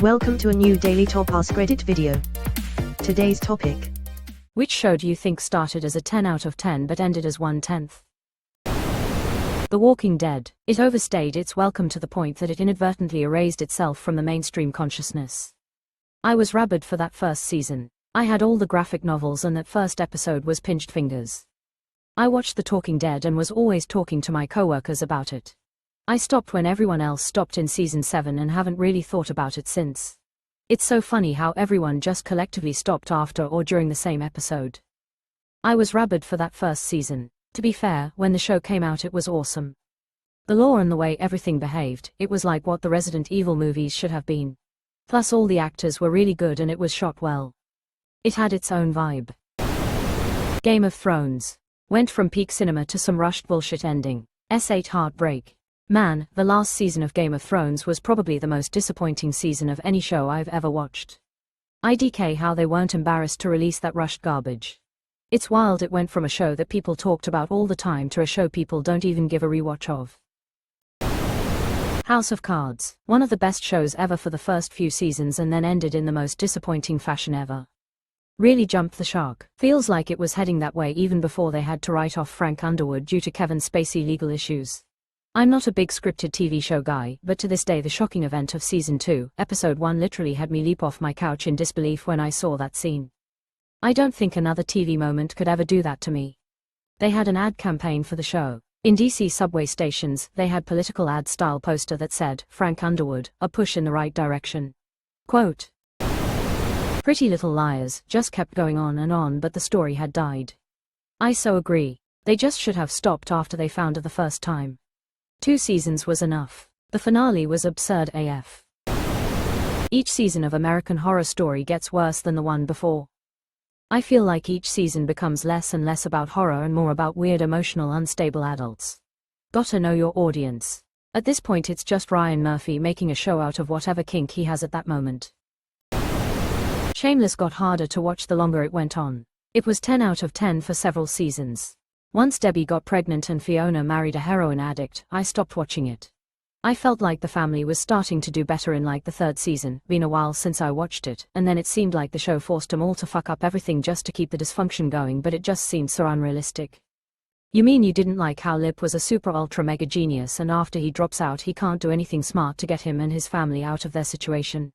Welcome to a new daily top Askreddit video. Today's topic. Which show do you think started as a 10 out of 10 but ended as 1/10? The Walking Dead. It overstayed its welcome to the point that it inadvertently erased itself from the mainstream consciousness. I was rabid for that first season. I had all the graphic novels and that first episode was pinched fingers. I watched The Talking Dead and was always talking to my coworkers about it. I stopped when everyone else stopped in season 7 and haven't really thought about it since. It's so funny how everyone just collectively stopped after or during the same episode. I was rabid for that first season. To be fair, when the show came out it was awesome. The lore and the way everything behaved, it was like what the Resident Evil movies should have been. Plus all the actors were really good and it was shot well. It had its own vibe. Game of Thrones. Went from peak cinema to some rushed bullshit ending. S8 heartbreak. Man, the last season of Game of Thrones was probably the most disappointing season of any show I've ever watched. IDK how they weren't embarrassed to release that rushed garbage. It's wild it went from a show that people talked about all the time to a show people don't even give a rewatch of. House of Cards. One of the best shows ever for the first few seasons and then ended in the most disappointing fashion ever. Really jumped the shark. Feels like it was heading that way even before they had to write off Frank Underwood due to Kevin Spacey legal issues. I'm not a big scripted TV show guy, but to this day the shocking event of season 2, episode 1 literally had me leap off my couch in disbelief when I saw that scene. I don't think another TV moment could ever do that to me. They had an ad campaign for the show. In DC subway stations, they had political ad style poster that said, Frank Underwood, a push in the right direction. Quote. Pretty Little Liars just kept going on but the story had died. I so agree. They just should have stopped after they found her the first time. 2 seasons was enough. The finale was absurd AF. Each season of American Horror Story gets worse than the one before. I feel like each season becomes less and less about horror and more about weird emotional unstable adults. Gotta know your audience. At this point it's just Ryan Murphy making a show out of whatever kink he has at that moment. Shameless got harder to watch the longer it went on. It was 10 out of 10 for several seasons. Once Debbie got pregnant and Fiona married a heroin addict, I stopped watching it. I felt like the family was starting to do better in like the 3rd season, been a while since I watched it, and then it seemed like the show forced them all to fuck up everything just to keep the dysfunction going, but it just seemed so unrealistic. You mean you didn't like how Lip was a super ultra mega genius and after he drops out he can't do anything smart to get him and his family out of their situation?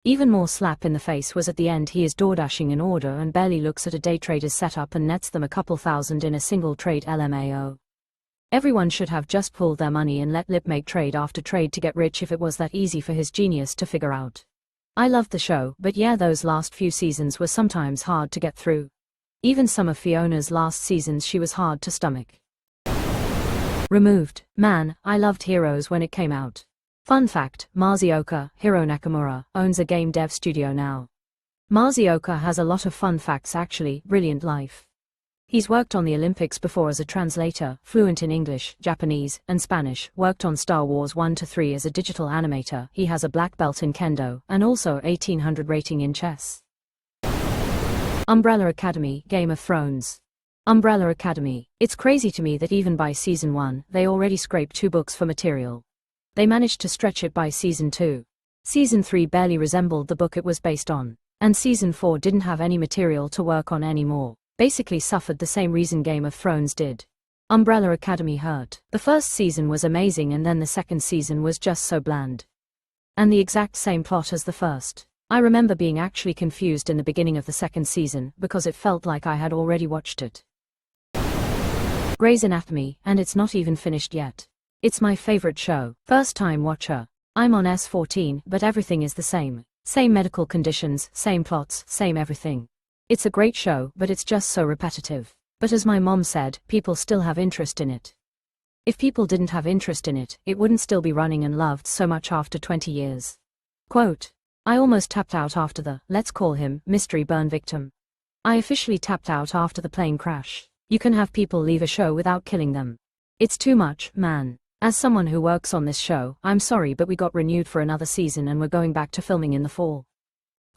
Even more slap in the face was at the end he is door-dashing an order and barely looks at a day trader's setup and nets them a couple thousand in a single trade LMAO. Everyone should have just pulled their money and let Lip make trade after trade to get rich if it was that easy for his genius to figure out. I loved the show, but yeah, those last few seasons were sometimes hard to get through. Even some of Fiona's last seasons she was hard to stomach. Removed. Man, I loved Heroes when it came out. Fun fact, Masaoka, Hiro Nakamura, owns a game dev studio now. Masaoka has a lot of fun facts actually, brilliant life. He's worked on the Olympics before as a translator, fluent in English, Japanese, and Spanish, worked on Star Wars 1-3 as a digital animator, he has a black belt in Kendo, and also 1800 rating in chess. Umbrella Academy, Game of Thrones. Umbrella Academy. It's crazy to me that even by season 1, they already scraped 2 books for material. They managed to stretch it by season 2. Season 3 barely resembled the book it was based on. And season 4 didn't have any material to work on anymore. Basically suffered the same reason Game of Thrones did. Umbrella Academy hurt. The first season was amazing and then the second season was just so bland. And the exact same plot as the first. I remember being actually confused in the beginning of the second season because it felt like I had already watched it. Grey's Anatomy, and it's not even finished yet. It's my favorite show. First time watcher. I'm on S14, but everything is the same. Same medical conditions, same plots, same everything. It's a great show, but it's just so repetitive. But as my mom said, people still have interest in it. If people didn't have interest in it, it wouldn't still be running and loved so much after 20 years. Quote. I almost tapped out after the, let's call him, mystery burn victim. I officially tapped out after the plane crash. You can have people leave a show without killing them. It's too much, man. As someone who works on this show, I'm sorry but we got renewed for another season and we're going back to filming in the fall.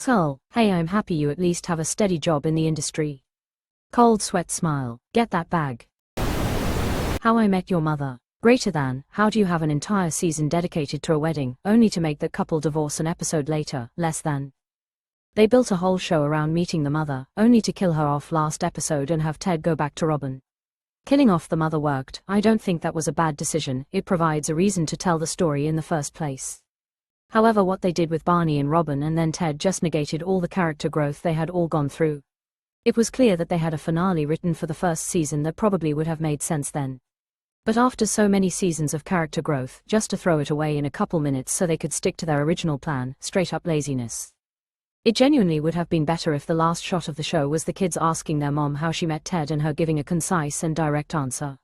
So, hey, I'm happy you at least have a steady job in the industry. Cold sweat smile. Get that bag. How I Met Your Mother. Greater than, how do you have an entire season dedicated to a wedding, only to make that couple divorce an episode later? Less than. They built a whole show around meeting the mother, only to kill her off last episode and have Ted go back to Robin. Killing off the mother worked. I don't think that was a bad decision, it provides a reason to tell the story in the first place. However, what they did with Barney and Robin and then Ted just negated all the character growth they had all gone through. It was clear that they had a finale written for the first season that probably would have made sense then. But after so many seasons of character growth, just to throw it away in a couple minutes so they could stick to their original plan, straight up laziness. It genuinely would have been better if the last shot of the show was the kids asking their mom how she met Ted and her giving a concise and direct answer.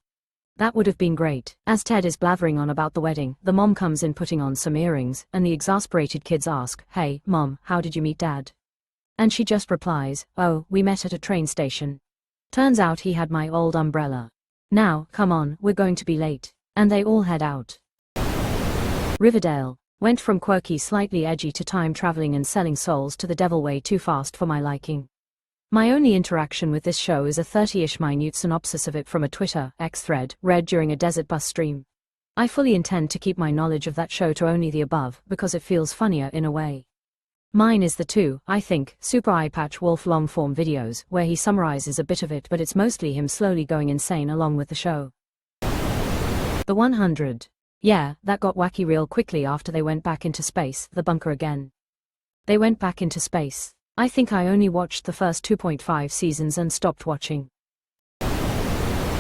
That would have been great. As Ted is blathering on about the wedding, the mom comes in putting on some earrings, and the exasperated kids ask, "Hey, Mom, how did you meet Dad?" And she just replies, "Oh, we met at a train station. Turns out he had my old umbrella. Now, come on, we're going to be late." And they all head out. Riverdale went from quirky, slightly edgy to time-traveling and selling souls to the devil way too fast for my liking. My only interaction with this show is a 30-ish minute synopsis of it from a Twitter X thread, read during a desert bus stream. I fully intend to keep my knowledge of that show to only the above, because it feels funnier in a way. Mine is the two, I think, super eye-patch Wolf long-form videos, where he summarizes a bit of it but it's mostly him slowly going insane along with the show. The 100. Yeah, that got wacky real quickly after they went back into space, the bunker again. They went back into space. I think I only watched the first 2.5 seasons and stopped watching.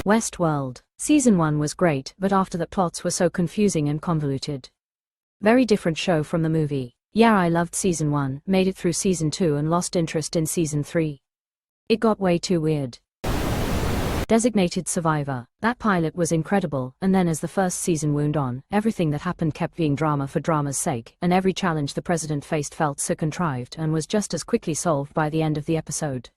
Westworld. Season 1 was great, but after that plots were so confusing and convoluted. Very different show from the movie. Yeah, I loved season 1, made it through season 2 and lost interest in season 3. It got way too weird. Designated Survivor. That pilot was incredible, and then as the first season wound on, everything that happened kept being drama for drama's sake, and every challenge the president faced felt so contrived and was just as quickly solved by the end of the episode.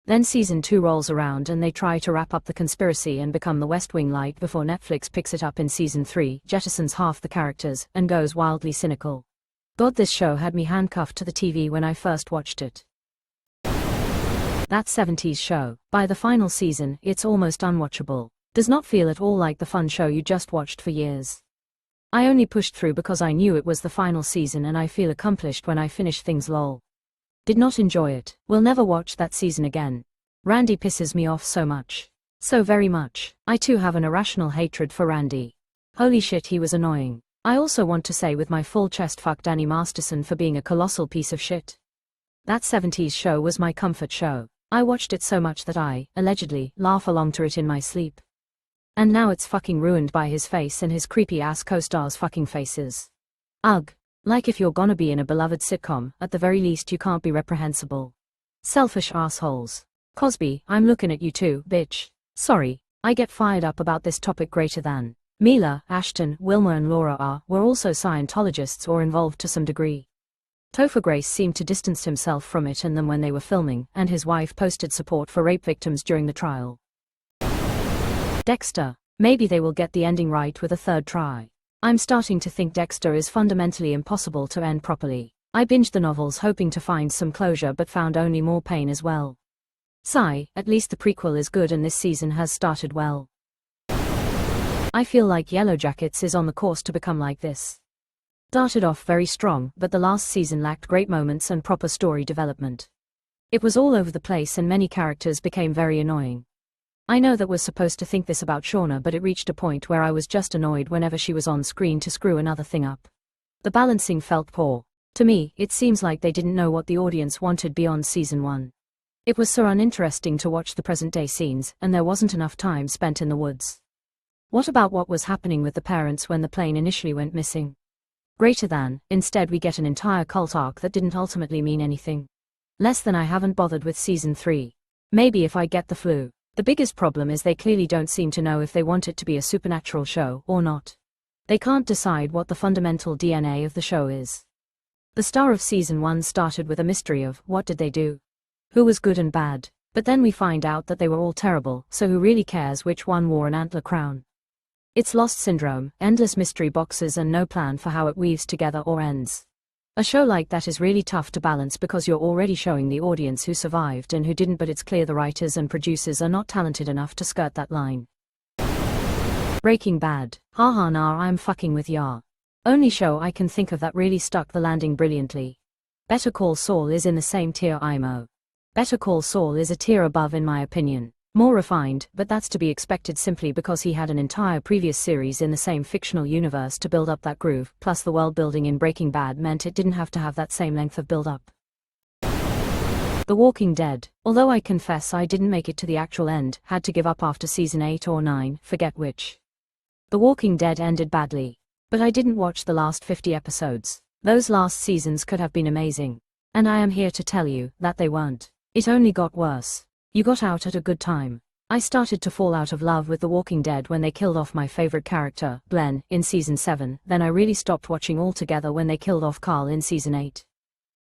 Then season 2 rolls around and they try to wrap up the conspiracy and become the West Wing light before Netflix picks it up in season 3, jettisons half the characters, and goes wildly cynical. God, this show had me handcuffed to the TV when I first watched it. That 70s show. By the final season, it's almost unwatchable. Does not feel at all like the fun show you just watched for years. I only pushed through because I knew it was the final season and I feel accomplished when I finish things lol. Did not enjoy it. Will never watch that season again. Randy pisses me off so much. So very much. I too have an irrational hatred for Randy. Holy shit, he was annoying. I also want to say with my full chest fuck Danny Masterson for being a colossal piece of shit. That 70s show was my comfort show. I watched it so much that I, allegedly, laugh along to it in my sleep. And now it's fucking ruined by his face and his creepy ass co-stars' fucking faces. Ugh. Like if you're gonna be in a beloved sitcom, at the very least you can't be reprehensible. Selfish assholes. Cosby, I'm looking at you too, bitch. Sorry, I get fired up about this topic greater than. Mila, Ashton, Wilma and Laura were also Scientologists or involved to some degree. Topher Grace seemed to distance himself from it and them when they were filming, and his wife posted support for rape victims during the trial. Dexter. Maybe they will get the ending right with a third try. I'm starting to think Dexter is fundamentally impossible to end properly. I binged the novels hoping to find some closure but found only more pain as well. Sigh, at least the prequel is good and this season has started well. I feel like Yellow Jackets is on the course to become like this. Started off very strong, but the last season lacked great moments and proper story development. It was all over the place and many characters became very annoying. I know that was supposed to think this about Shauna, but it reached a point where I was just annoyed whenever she was on screen to screw another thing up. The balancing felt poor. To me, it seems like they didn't know what the audience wanted beyond season 1. It was so uninteresting to watch the present-day scenes, and there wasn't enough time spent in the woods. What about what was happening with the parents when the plane initially went missing? Greater than, instead we get an entire cult arc that didn't ultimately mean anything. Less than I haven't bothered with season 3. Maybe if I get the flu. The biggest problem is they clearly don't seem to know if they want it to be a supernatural show or not. They can't decide what the fundamental DNA of the show is. The star of season 1 started with a mystery of, what did they do? Who was good and bad? But then we find out that they were all terrible, so who really cares which one wore an antler crown? It's Lost syndrome, endless mystery boxes and no plan for how it weaves together or ends. A show like that is really tough to balance because you're already showing the audience who survived and who didn't, but it's clear the writers and producers are not talented enough to skirt that line. Breaking Bad. Haha nah, I'm fucking with ya. Only show I can think of that really stuck the landing brilliantly. Better Call Saul is in the same tier IMO. Better Call Saul is a tier above in my opinion. More refined, but that's to be expected simply because he had an entire previous series in the same fictional universe to build up that groove, plus the world building in Breaking Bad meant it didn't have to have that same length of build up. The Walking Dead. Although I confess I didn't make it to the actual end, had to give up after season 8 or 9, forget which. The Walking Dead ended badly. But I didn't watch the last 50 episodes. Those last seasons could have been amazing. And I am here to tell you that they weren't. It only got worse. You got out at a good time. I started to fall out of love with The Walking Dead when they killed off my favorite character, Glenn, in season 7, then I really stopped watching altogether when they killed off Carl in season 8.